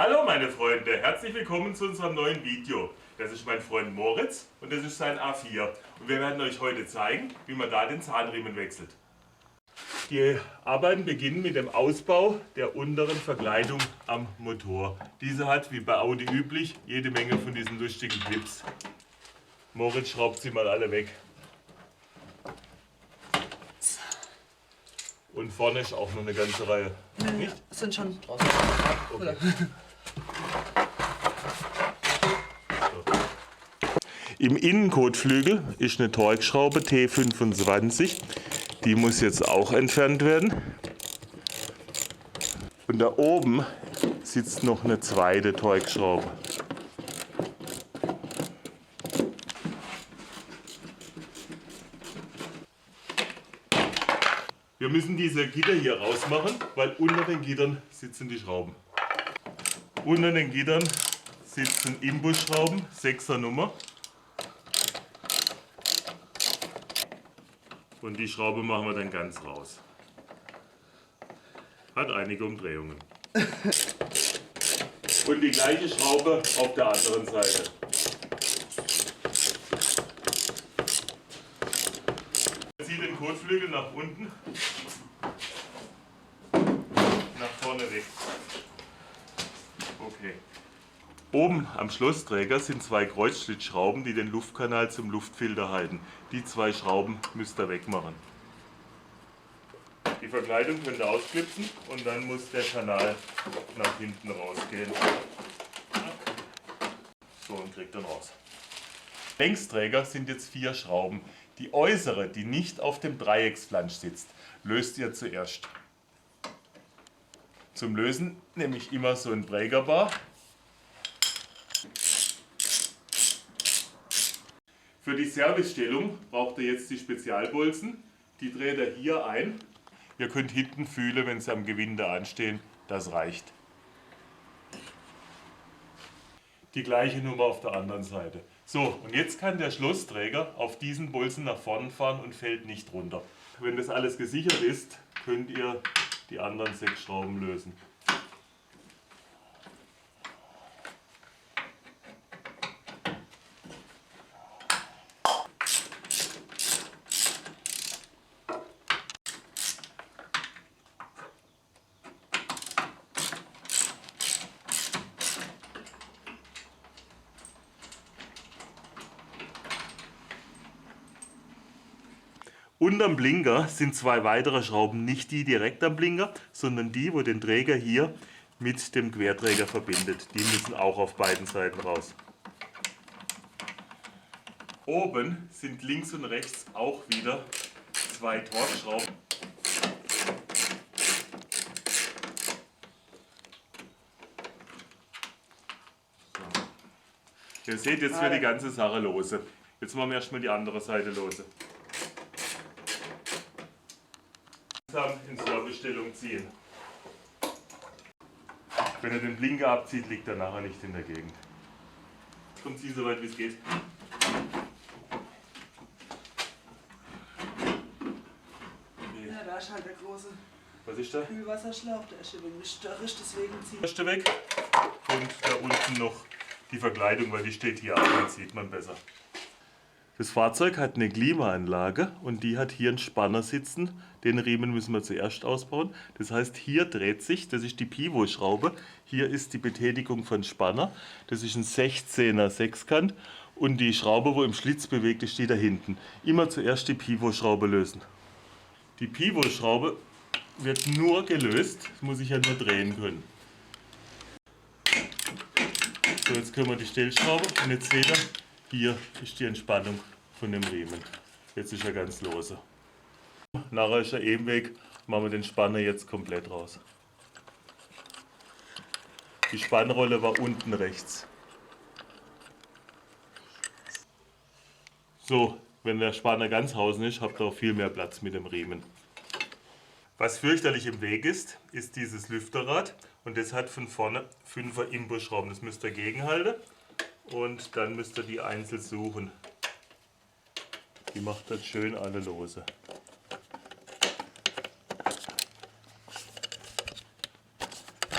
Hallo meine Freunde, herzlich willkommen zu unserem neuen Video. Das ist mein Freund Moritz und das ist sein A4. Und wir werden euch heute zeigen, wie man da den Zahnriemen wechselt. Die Arbeiten beginnen mit dem Ausbau der unteren Verkleidung am Motor. Diese hat, wie bei Audi üblich, jede Menge von diesen lustigen Clips. Moritz schraubt sie mal alle weg. Und vorne ist auch noch eine ganze Reihe. Nicht? Sind schon draußen. Okay. Im Innenkotflügel ist eine Torx-Schraube T25. Die muss jetzt auch entfernt werden. Und da oben sitzt noch eine zweite Torx-Schraube. Wir müssen diese Gitter hier rausmachen, weil unter den Gittern sitzen die Schrauben. Unter den Gittern sitzen Imbusschrauben, 6er Nummer. Und die Schraube machen wir dann ganz raus. Hat einige Umdrehungen. Und die gleiche Schraube auf der anderen Seite. Zieht den Kotflügel nach unten, nach vorne weg. Okay. Oben am Schlossträger sind zwei Kreuzschlitzschrauben, die den Luftkanal zum Luftfilter halten. Die zwei Schrauben müsst ihr wegmachen. Die Verkleidung könnt ihr ausklipsen und dann muss der Kanal nach hinten rausgehen. So, und kriegt dann raus. Längsträger sind jetzt 4 Schrauben. Die äußere, die nicht auf dem Dreiecksflansch sitzt, löst ihr zuerst. Zum Lösen nehme ich immer so ein Breakerbar. Für die Servicestellung braucht ihr jetzt die Spezialbolzen. Die dreht ihr hier ein. Ihr könnt hinten fühlen, wenn sie am Gewinde anstehen. Das reicht. Die gleiche Nummer auf der anderen Seite. So, und jetzt kann der Schlossträger auf diesen Bolzen nach vorne fahren und fällt nicht runter. Wenn das alles gesichert ist, könnt ihr die anderen 6 Schrauben lösen. Unterm Blinker sind 2 weitere Schrauben, nicht die direkt am Blinker, sondern die, wo den Träger hier mit dem Querträger verbindet. Die müssen auch auf beiden Seiten raus. Oben sind links und rechts auch wieder 2 Torx-Schrauben. So. Ihr seht, jetzt wird die ganze Sache lose. Jetzt machen wir erstmal die andere Seite lose. In Servicestellung ziehen. Wenn er den Blinker abzieht, liegt er nachher nicht in der Gegend. Kommt sie so weit wie es geht. Okay. Ja, da ist halt der große Was ist da? Kühlwasserschlauch, der ist ein wenig störrisch, deswegen zieht Erste weg. Und da unten noch die Verkleidung, weil die steht hier an, dann sieht man besser. Das Fahrzeug hat eine Klimaanlage und die hat hier einen Spanner sitzen. Den Riemen müssen wir zuerst ausbauen. Das heißt, hier dreht sich, das ist die Pivotschraube. Hier ist die Betätigung von Spanner. Das ist ein 16er Sechskant und die Schraube, wo im Schlitz bewegt ist, die da hinten. Immer zuerst die Pivotschraube lösen. Die Pivotschraube wird nur gelöst, das muss ich ja nur drehen können. So, jetzt können wir die Stellschraube und jetzt seht ihr, hier ist die Entspannung von dem Riemen. Jetzt ist er ganz lose. Nachher ist er eben weg, machen wir den Spanner jetzt komplett raus. Die Spannrolle war unten rechts. So, wenn der Spanner ganz außen ist, habt ihr auch viel mehr Platz mit dem Riemen. Was fürchterlich im Weg ist, ist dieses Lüfterrad und das hat von vorne 5er Imbusschrauben. Das müsst ihr gegenhalten. Und dann müsst ihr die einzeln suchen. Die macht das schön alle lose.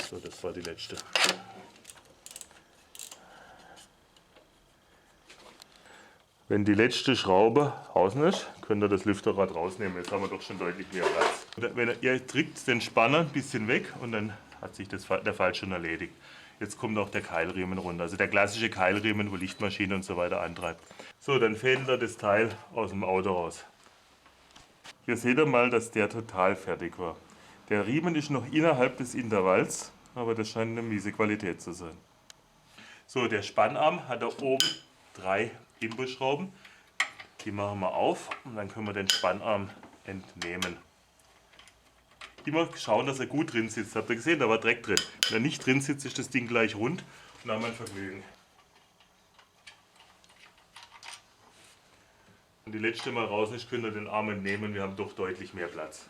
So, das war die letzte. Wenn die letzte Schraube außen ist, könnt ihr das Lüfterrad rausnehmen. Jetzt haben wir doch schon deutlich mehr Platz. Ihr drückt den Spanner ein bisschen weg und dann hat sich der Fall schon erledigt. Jetzt kommt auch der Keilriemen runter. Also der klassische Keilriemen, wo Lichtmaschine und so weiter antreibt. So, dann fädelt er das Teil aus dem Auto raus. Hier seht ihr mal, dass der total fertig war. Der Riemen ist noch innerhalb des Intervalls, aber das scheint eine miese Qualität zu sein. So, der Spannarm hat da oben 3 Imbusschrauben. Die machen wir auf und dann können wir den Spannarm entnehmen. Immer schauen, dass er gut drin sitzt. Habt ihr gesehen, da war Dreck drin. Wenn er nicht drin sitzt, ist das Ding gleich rund und dann haben wir ein Vergnügen. Wenn die letzte mal raus ist, könnt ihr den Arm entnehmen. Wir haben doch deutlich mehr Platz.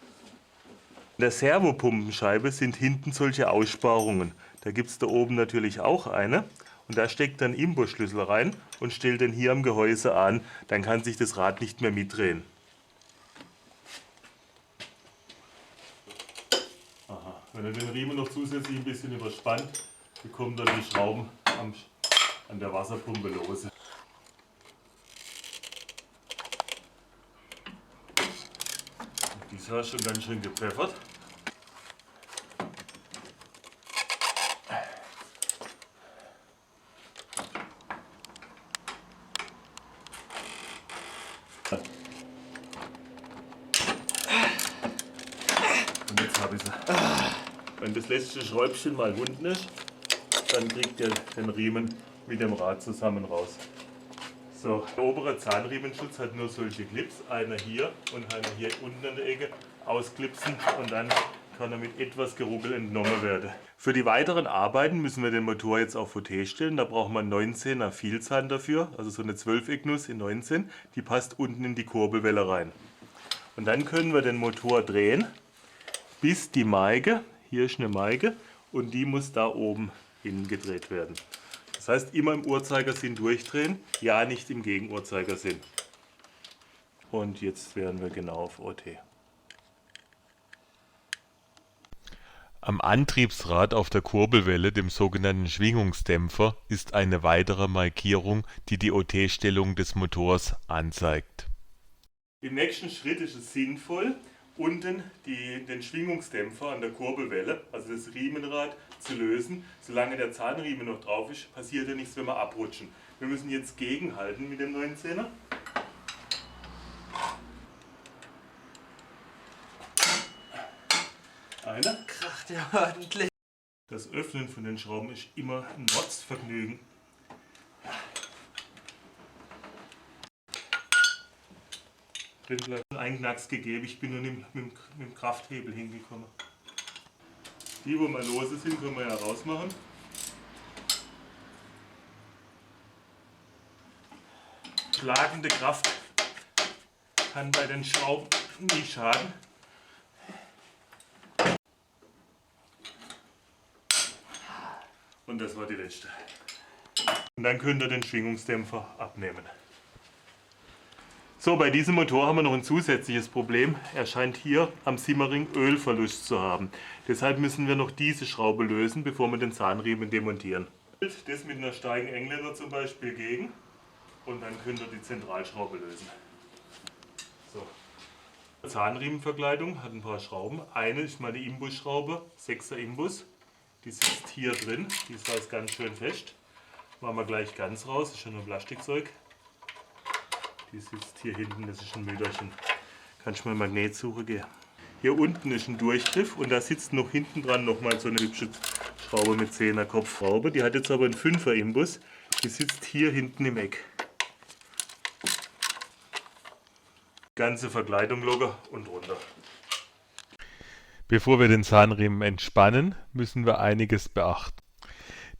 In der Servopumpenscheibe sind hinten solche Aussparungen. Da gibt es da oben natürlich auch eine. Und da steckt dann Imbusschlüssel rein und stellt den hier am Gehäuse an. Dann kann sich das Rad nicht mehr mitdrehen. Aha. Wenn ihr den Riemen noch zusätzlich ein bisschen überspannt, bekommt ihr die Schrauben an der Wasserpumpe lose. Die ist ja schon ganz schön gepfeffert. Und jetzt habe ich sie. Wenn das letzte Schräubchen mal unten ist, dann kriegt ihr den Riemen mit dem Rad zusammen raus. So, der obere Zahnriemenschutz hat nur solche Clips, einer hier und einer hier unten an der Ecke, ausklipsen und dann kann er mit etwas Geruckel entnommen werden. Für die weiteren Arbeiten müssen wir den Motor jetzt auf OT stellen, da brauchen wir 19er Vielzahn dafür, also so eine 12-Eck-Nuss in 19, die passt unten in die Kurbelwelle rein. Und dann können wir den Motor drehen, bis die Maige, hier ist eine Maige und die muss da oben hingedreht werden. Das heißt, immer im Uhrzeigersinn durchdrehen, ja nicht im Gegenuhrzeigersinn. Und jetzt wären wir genau auf OT. Am Antriebsrad auf der Kurbelwelle, dem sogenannten Schwingungsdämpfer, ist eine weitere Markierung, die die OT-Stellung des Motors anzeigt. Im nächsten Schritt ist es sinnvoll, unten den Schwingungsdämpfer an der Kurbelwelle, also das Riemenrad, zu lösen. Solange der Zahnriemen noch drauf ist, passiert ja nichts, wenn wir abrutschen. Wir müssen jetzt gegenhalten mit dem 19er. Einer. Kracht ja ordentlich. Das Öffnen von den Schrauben ist immer ein Mordsvergnügen. Drin bleibt ein Knacks gegeben, ich bin nur mit dem Krafthebel hingekommen. Die, wo mal lose sind, können wir ja rausmachen. Schlagende Kraft kann bei den Schrauben nicht schaden. Und das war die letzte. Und dann könnt ihr den Schwingungsdämpfer abnehmen. So, bei diesem Motor haben wir noch ein zusätzliches Problem. Er scheint hier am Simmering Ölverlust zu haben. Deshalb müssen wir noch diese Schraube lösen, bevor wir den Zahnriemen demontieren. Das mit einer Steigen Engländer zum Beispiel gegen und dann könnt ihr die Zentralschraube lösen. So. Zahnriemenverkleidung hat ein paar Schrauben. Eine ist meine Imbusschraube, 6er Imbus. Die sitzt hier drin, die ist also ganz schön fest. Machen wir gleich ganz raus, das ist schon nur Plastikzeug. Die sitzt hier hinten, das ist ein Mütterchen. Kann ich mal Magnetsuche gehen. Hier unten ist ein Durchgriff und da sitzt noch hinten dran nochmal so eine hübsche Schraube mit 10er Kopfschraube. Die hat jetzt aber einen 5er Imbus. Die sitzt hier hinten im Eck. Ganze Verkleidung locker und runter. Bevor wir den Zahnriemen entspannen, müssen wir einiges beachten.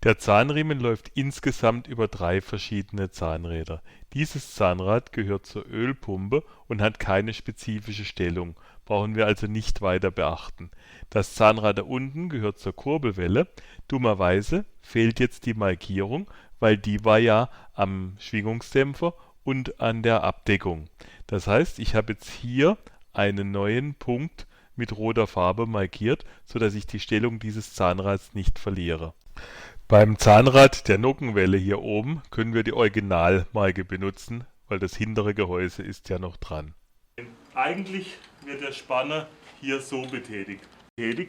Der Zahnriemen läuft insgesamt über 3 verschiedene Zahnräder. Dieses Zahnrad gehört zur Ölpumpe und hat keine spezifische Stellung, brauchen wir also nicht weiter beachten. Das Zahnrad da unten gehört zur Kurbelwelle. Dummerweise fehlt jetzt die Markierung, weil die war ja am Schwingungsdämpfer und an der Abdeckung. Das heißt, ich habe jetzt hier einen neuen Punkt mit roter Farbe markiert, sodass ich die Stellung dieses Zahnrads nicht verliere. Beim Zahnrad der Nockenwelle hier oben können wir die Originalmarke benutzen, weil das hintere Gehäuse ist ja noch dran. Eigentlich wird der Spanner hier so betätigt.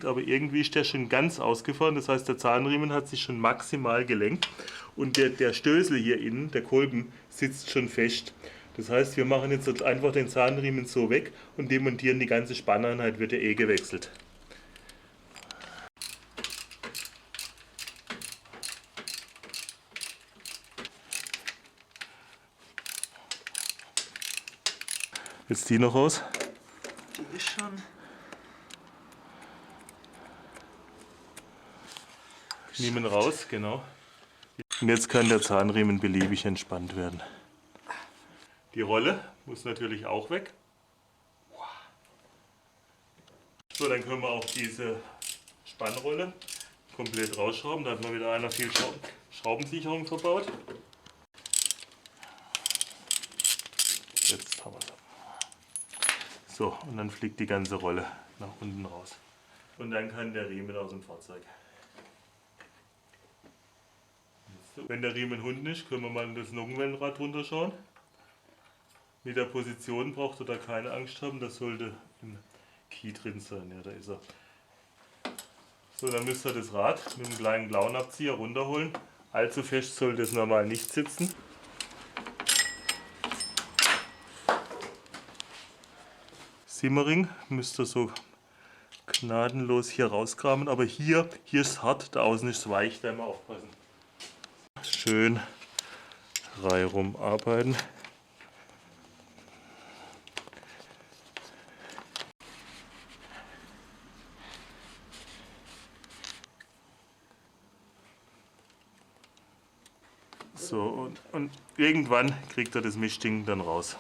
Aber irgendwie ist der schon ganz ausgefahren. Das heißt, der Zahnriemen hat sich schon maximal gelenkt und der Stößel hier innen, der Kolben, sitzt schon fest. Das heißt, wir machen jetzt einfach den Zahnriemen so weg und demontieren die ganze Spanneinheit, wird ja eh gewechselt. Jetzt die noch raus. Die ist schon. Nehmen raus, genau. Und jetzt kann der Zahnriemen beliebig entspannt werden. Die Rolle muss natürlich auch weg. So, dann können wir auch diese Spannrolle komplett rausschrauben. Da hat man wieder einer viel Schraubensicherung verbaut. Jetzt haben wir es. So, und dann fliegt die ganze Rolle nach unten raus. Und dann kann der Riemen aus dem Fahrzeug. Wenn der Riemen unten ist, können wir mal in das Nockenwellenrad runterschauen. Mit der Position braucht ihr da keine Angst haben, das sollte im Key drin sein. Ja, da ist er. So, dann müsst ihr das Rad mit einem kleinen Klauenabzieher runterholen. Allzu fest sollte es normal nicht sitzen. Simmering müsst ihr so gnadenlos hier rauskramen, aber hier ist es hart, da außen ist es weich, da immer aufpassen. Schön reihum arbeiten. So, und irgendwann kriegt er das Mischding dann raus.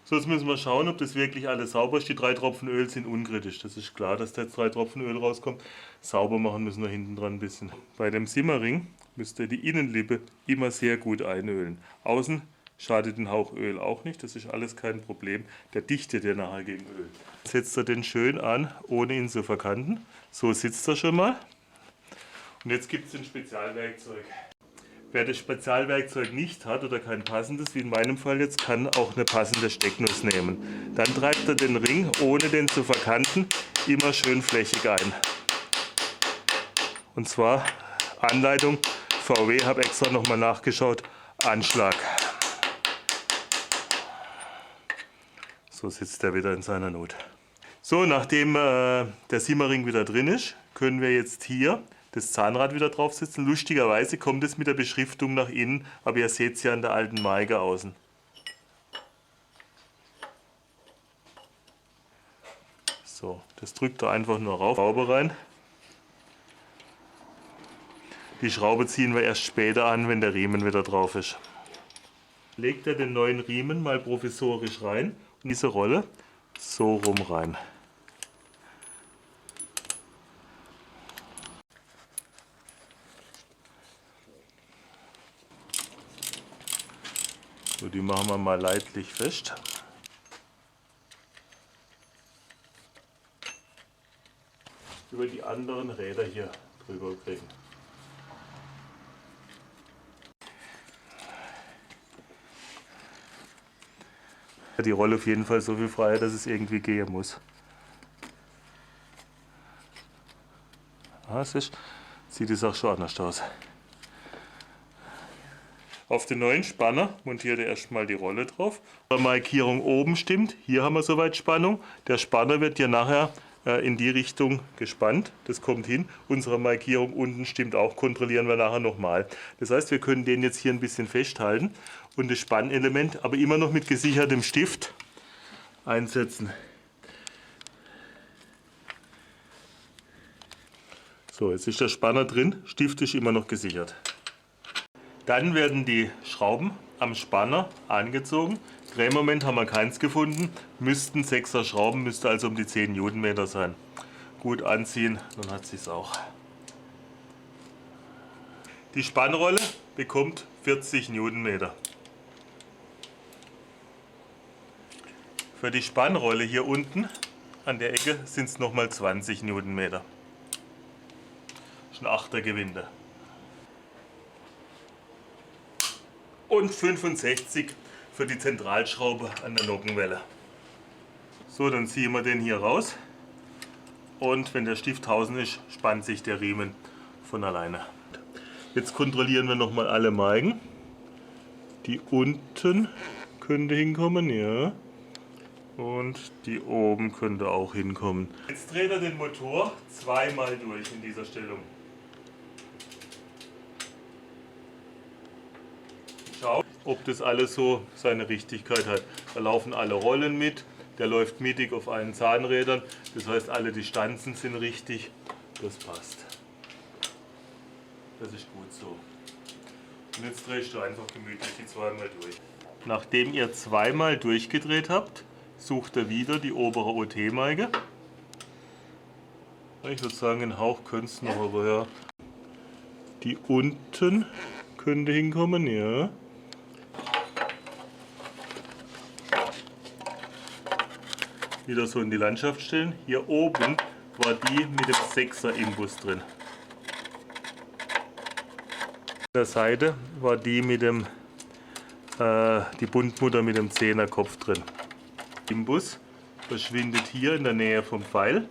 So, jetzt müssen wir schauen, ob das wirklich alles sauber ist. Die 3 Tropfen Öl sind unkritisch. Das ist klar, dass da jetzt 3 Tropfen Öl rauskommt. Sauber machen müssen wir hinten dran ein bisschen. Bei dem Simmering müsst ihr die Innenlippe immer sehr gut einölen. Außen schadet den Hauch Öl auch nicht. Das ist alles kein Problem. Der dichtet ja nachher gegen Öl. Setzt ihr den schön an, ohne ihn zu verkanten. So sitzt er schon mal. Und jetzt gibt es ein Spezialwerkzeug. Wer das Spezialwerkzeug nicht hat oder kein passendes, wie in meinem Fall jetzt, kann auch eine passende Stecknuss nehmen. Dann treibt er den Ring, ohne den zu verkanten, immer schön flächig ein. Und zwar Anleitung VW, habe extra nochmal nachgeschaut, Anschlag. So sitzt er wieder in seiner Not. So, nachdem der Simmering wieder drin ist, können wir jetzt hier das Zahnrad wieder drauf sitzen. Lustigerweise kommt es mit der Beschriftung nach innen, aber ihr seht es ja an der alten Maike außen. So, das drückt er einfach nur rauf, Schraube rein. Die Schraube ziehen wir erst später an, wenn der Riemen wieder drauf ist. Legt er den neuen Riemen mal provisorisch rein und diese Rolle so rum rein. So, die machen wir mal leidlich fest. Über die anderen Räder hier drüber kriegen. Die Rolle auf jeden Fall so viel freier, dass es irgendwie gehen muss. Ah, sieht es auch schon anders aus. Auf den neuen Spanner montiert ihr erstmal die Rolle drauf. Die Markierung oben stimmt, hier haben wir soweit Spannung. Der Spanner wird ja nachher in die Richtung gespannt, das kommt hin. Unsere Markierung unten stimmt auch, kontrollieren wir nachher nochmal. Das heißt, wir können den jetzt hier ein bisschen festhalten und das Spannelement aber immer noch mit gesichertem Stift einsetzen. So, jetzt ist der Spanner drin, Stift ist immer noch gesichert. Dann werden die Schrauben am Spanner angezogen. Drehmoment haben wir keins gefunden. Müssten 6er Schrauben, müsste also um die 10 Newtonmeter sein. Gut anziehen, dann hat sich's auch. Die Spannrolle bekommt 40 Newtonmeter. Für die Spannrolle hier unten an der Ecke sind es nochmal 20 Newtonmeter. Das ist ein 8er Gewinde. Und 65 für die Zentralschraube an der Nockenwelle. So, dann ziehen wir den hier raus und wenn der Stift draußen ist, spannt sich der Riemen von alleine. Jetzt kontrollieren wir nochmal alle Meigen. Die unten könnte hinkommen, ja. Und die oben könnte auch hinkommen. Jetzt dreht er den Motor zweimal durch in dieser Stellung. Schau, ob das alles so seine Richtigkeit hat. Da laufen alle Rollen mit, der läuft mittig auf allen Zahnrädern. Das heißt, alle Distanzen sind richtig. Das passt. Das ist gut so. Und jetzt drehst du einfach gemütlich die zweimal durch. Nachdem ihr zweimal durchgedreht habt, sucht er wieder die obere OT-Meige. Ich würde sagen, einen Hauch könnte es noch, aber ja. Die unten könnte hinkommen, ja. Wieder so in die Landschaft stellen. Hier oben war die mit dem 6er Imbus drin. An der Seite war die mit dem die Bundmutter mit dem 10er Kopf drin. Imbus verschwindet hier in der Nähe vom Pfeil.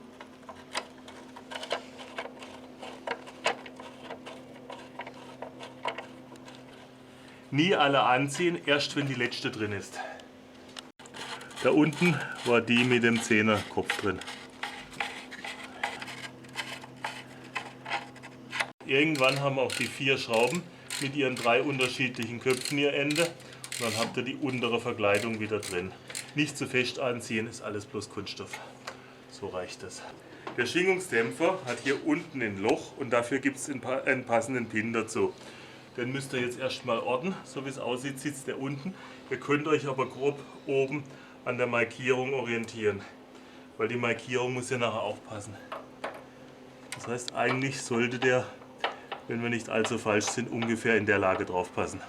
Nie alle anziehen, erst wenn die letzte drin ist. Da unten war die mit dem 10er Kopf drin. Irgendwann haben auch die 4 Schrauben mit ihren 3 unterschiedlichen Köpfen ihr Ende. Und dann habt ihr die untere Verkleidung wieder drin. Nicht zu fest anziehen, ist alles bloß Kunststoff. So reicht das. Der Schwingungsdämpfer hat hier unten ein Loch und dafür gibt es einen passenden Pin dazu. Den müsst ihr jetzt erstmal orten. So wie es aussieht, sitzt der unten. Ihr könnt euch aber grob oben an der Markierung orientieren. Weil die Markierung muss ja nachher auch passen. Das heißt, eigentlich sollte der, wenn wir nicht allzu falsch sind, ungefähr in der Lage drauf passen.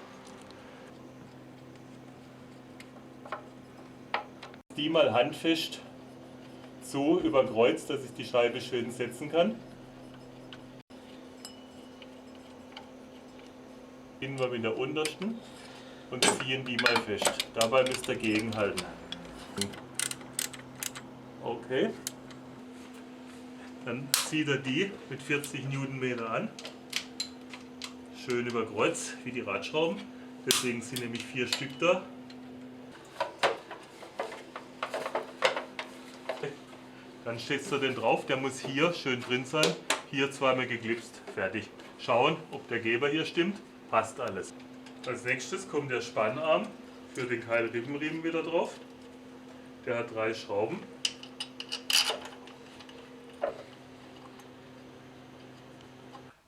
Die mal handfest so überkreuzt, dass ich die Scheibe schön setzen kann. Beginnen wir mit der untersten und ziehen die mal fest. Dabei müsst ihr gegenhalten. Okay. Dann zieht er die mit 40 Newtonmeter an. Schön über Kreuz wie die Radschrauben. Deswegen sind nämlich 4 Stück da. Dann steckst du den drauf, der muss hier schön drin sein, hier zweimal geklipst, fertig. Schauen, ob der Geber hier stimmt, passt alles. Als nächstes kommt der Spannarm für den Keilrippenriemen wieder drauf. Der hat 3 Schrauben.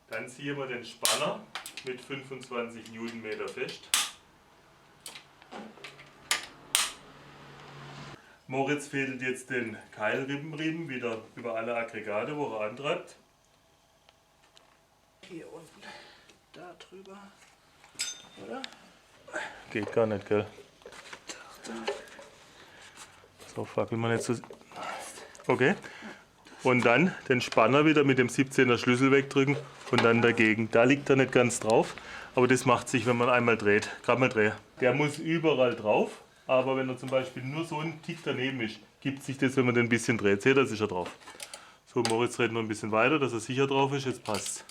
Dann ziehen wir den Spanner mit 25 Newtonmeter fest. Moritz fädelt jetzt den Keilrippenriemen wieder über alle Aggregate, wo er antreibt. Hier unten, da drüber, oder? Geht gar nicht, gell? So, fackeln wir nicht so. Okay. Und dann den Spanner wieder mit dem 17er Schlüssel wegdrücken und dann dagegen. Da liegt er nicht ganz drauf, aber das macht sich, wenn man einmal dreht. Gerade mal drehen. Der muss überall drauf. Aber wenn er zum Beispiel nur so ein Tick daneben ist, gibt sich das, wenn man den ein bisschen dreht. Seht ihr, das ist er drauf. So, Moritz dreht noch ein bisschen weiter, dass er sicher drauf ist. Jetzt passt.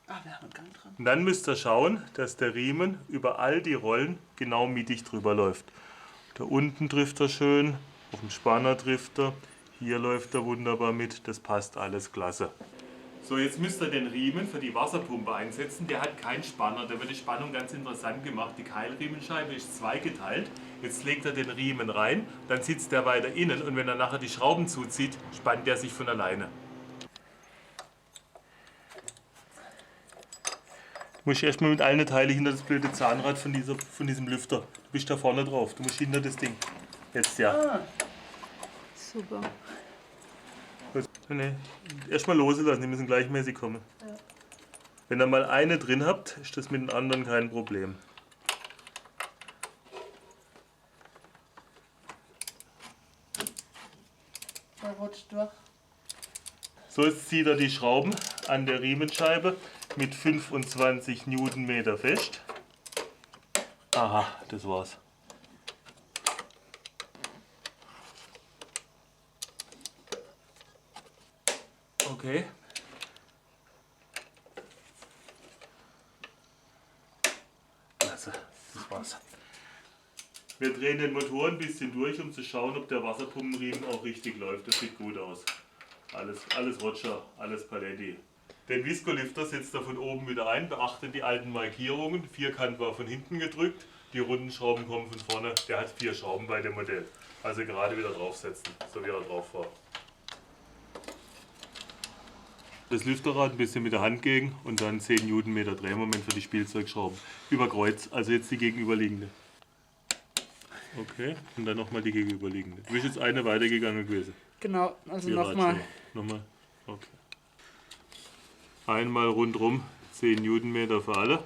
Ah, wir haben einen Gang dran. Und dann müsst ihr schauen, dass der Riemen über all die Rollen genau mittig drüber läuft. Da unten trifft er schön, auf dem Spanner trifft er, hier läuft er wunderbar mit. Das passt alles klasse. So, jetzt müsst ihr den Riemen für die Wasserpumpe einsetzen. Der hat keinen Spanner, da wird die Spannung ganz interessant gemacht. Die Keilriemenscheibe ist zweigeteilt. Jetzt legt er den Riemen rein, dann sitzt der weiter innen und wenn er nachher die Schrauben zuzieht, spannt der sich von alleine. Du musst erstmal mit allen Teilen hinter das blöde Zahnrad von diesem Lüfter. Du bist da vorne drauf, du musst hinter das Ding. Jetzt ja. Ah, super. Nee, erstmal loslassen, die müssen gleichmäßig kommen. Ja. Wenn ihr mal eine drin habt, ist das mit den anderen kein Problem. Da rutscht durch. So, jetzt zieht er die Schrauben an der Riemenscheibe mit 25 Newtonmeter fest. Aha, das war's. Okay. Also, das war's. Wir drehen den Motor ein bisschen durch, um zu schauen, ob der Wasserpumpenriemen auch richtig läuft. Das sieht gut aus. Alles Roger, alles Paletti. Den Viscolifter setzt er von oben wieder ein, beachtet die alten Markierungen. Vierkant war von hinten gedrückt, die runden Schrauben kommen von vorne. Der hat 4 Schrauben bei dem Modell. Also gerade wieder draufsetzen, so wie er drauf war. Das Lüfterrad ein bisschen mit der Hand gegen und dann 10 Newtonmeter Drehmoment für die Spielzeugschrauben. Über Kreuz, also jetzt die gegenüberliegende. Okay, und dann nochmal die gegenüberliegende. Du bist jetzt eine weitergegangen gewesen. Genau, also Die nochmal. Ratio. Nochmal. Okay. Einmal rundrum 10 Newtonmeter für alle.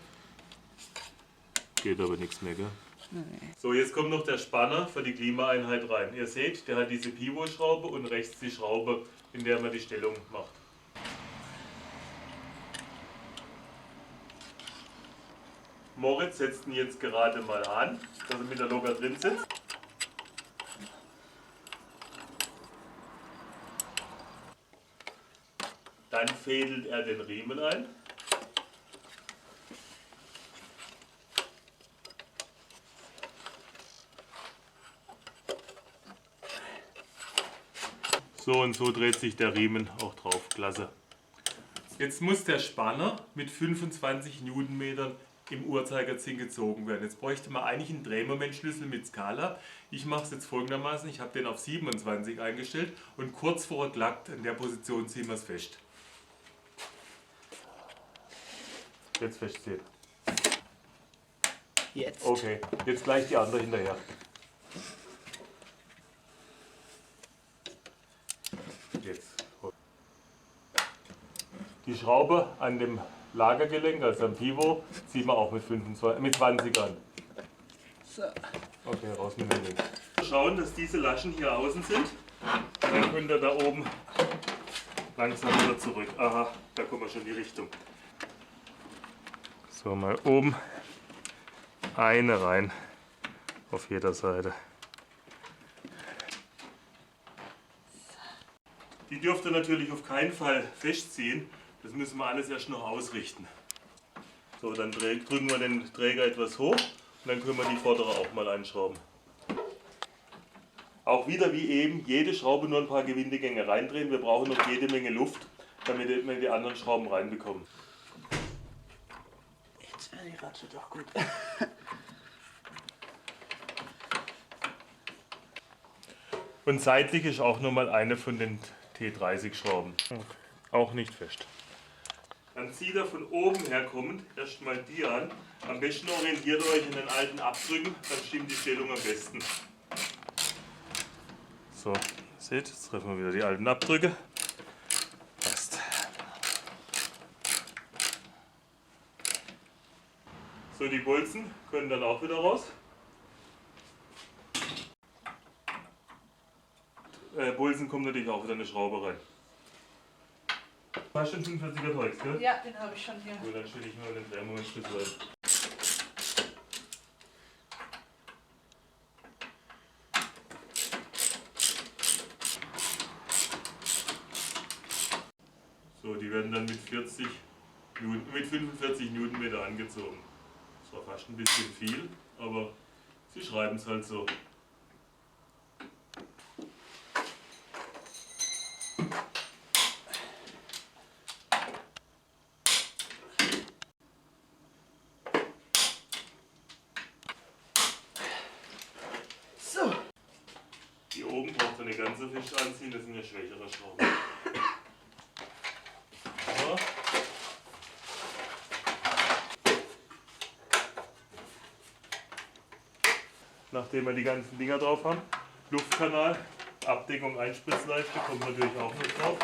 Geht aber nichts mehr, gell? Nee. So, jetzt kommt noch der Spanner für die Klimaeinheit rein. Ihr seht, der hat diese Pivotschraube und rechts die Schraube, in der man die Stellung macht. Moritz setzt ihn jetzt gerade mal an, dass er mit der locker drin sitzt. Dann fädelt er den Riemen ein. So und so dreht sich der Riemen auch drauf. Klasse. Jetzt muss der Spanner mit 25 Newtonmetern im Uhrzeigersinn gezogen werden. Jetzt bräuchte man eigentlich einen Drehmomentschlüssel mit Skala. Ich mache es jetzt folgendermaßen, ich habe den auf 27 eingestellt und kurz vor er klackt, in der Position ziehen wir es fest. Jetzt festziehen. Jetzt. Okay, jetzt gleich die andere hinterher. Jetzt. Die Schraube an dem Lagergelenk, also am Pivot, ziehen wir auch mit 20 an. So. Okay, raus mit dem Ding. Schauen, dass diese Laschen hier außen sind. Dann könnt ihr da oben langsam wieder zurück. Aha, da kommen wir schon in die Richtung. So, mal oben eine rein auf jeder Seite. Die dürft ihr natürlich auf keinen Fall festziehen. Das müssen wir alles erst noch ausrichten. So, dann drücken wir den Träger etwas hoch und dann können wir die vordere auch mal einschrauben. Auch wieder wie eben, jede Schraube nur ein paar Gewindegänge reindrehen. Wir brauchen noch jede Menge Luft, damit wir die anderen Schrauben reinbekommen. Jetzt wäre die Ratsche doch gut. Und seitlich ist auch nochmal eine von den T30 Schrauben. Okay. Auch nicht fest. Dann zieht er von oben her kommend erstmal die an. Am besten orientiert ihr euch in den alten Abdrücken, dann stimmt die Stellung am besten. So, seht, jetzt treffen wir wieder die alten Abdrücke. Passt. So, die Bolzen können dann auch wieder raus. Bolzen kommt natürlich auch wieder eine Schraube rein. Du hast schon 45er Holz, gell? Ja, den habe ich schon hier. Gut, dann stelle ich mal den Drehmomentschlüssel ein. So, die werden dann mit 45 Newtonmeter angezogen. Das war fast ein bisschen viel, aber sie schreiben es halt so. So. Die oben braucht ihr eine ganze fest anziehen, das sind ja schwächere Schrauben. So. Nachdem wir die ganzen Dinger drauf haben, Luftkanal, Abdeckung, Einspritzleiste kommt natürlich auch noch drauf.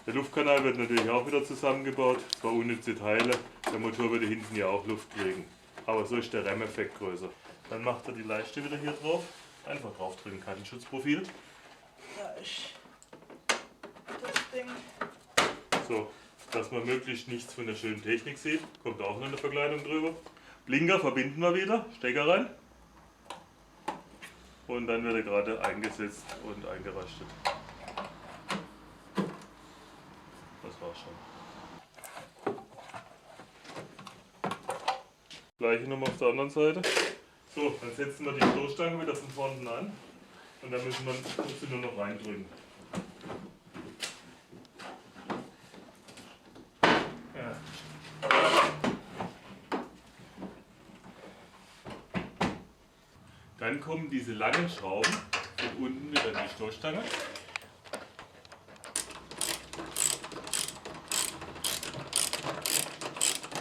Der Luftkanal wird natürlich auch wieder zusammengebaut, zwar unnütze Teile, der Motor würde hinten ja auch Luft kriegen, aber so ist der RAM-Effekt größer. Dann macht er die Leiste wieder hier drauf, einfach drauf drücken, Kantenschutzprofil. Da ist das Ding. So, dass man möglichst nichts von der schönen Technik sieht, kommt auch noch eine Verkleidung drüber. Blinker verbinden wir wieder, Stecker rein. und dann wird er gerade eingesetzt und eingerastet. Das war's schon. Gleiche Nummer auf der anderen Seite. So, dann setzen wir die Stoßstange wieder von vorne an und dann müssen wir sie nur noch reindrücken. Ja. Dann kommen diese langen Schrauben von unten über die Stoßstange.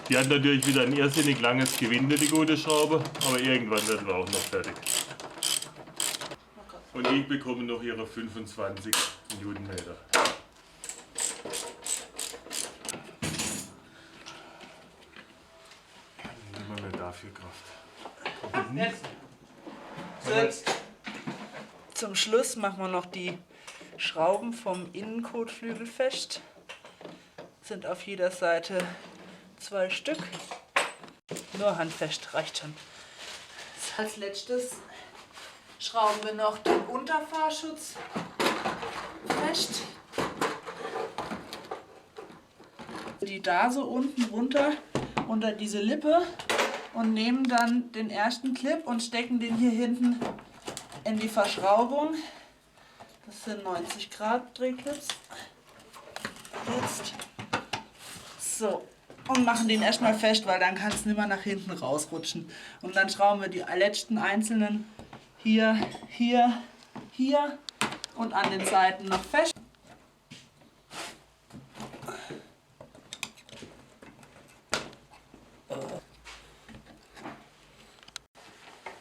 Die hat natürlich wieder ein irrsinnig langes Gewinde, die gute Schraube, aber irgendwann werden wir auch noch fertig. Und ich bekomme noch ihre 25 Newtonmeter. Nehmen wir mir dafür Kraft. Jetzt. Zum Schluss machen wir noch die Schrauben vom Innenkotflügel fest. Sind auf jeder Seite 2 Stück. Nur handfest reicht schon. Als letztes schrauben wir noch den Unterfahrschutz fest. Die da so unten runter unter diese Lippe und nehmen dann den ersten Clip und stecken den hier hinten in die Verschraubung. Das sind 90 Grad Drehclips. Jetzt. So. Und machen den erstmal fest, weil dann kann es nicht mehr nach hinten rausrutschen. Und dann schrauben wir die letzten einzelnen hier, hier, hier und an den Seiten noch fest.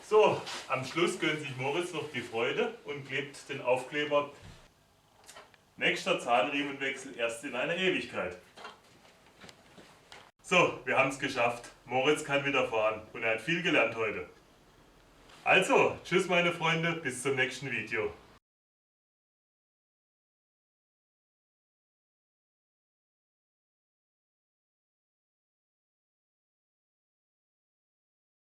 So, am Schluss gönnt sich Moritz noch die Freude und klebt den Aufkleber nächster Zahnriemenwechsel erst in einer Ewigkeit. So, wir haben es geschafft. Moritz kann wieder fahren und er hat viel gelernt heute. Also, tschüss meine Freunde, bis zum nächsten Video.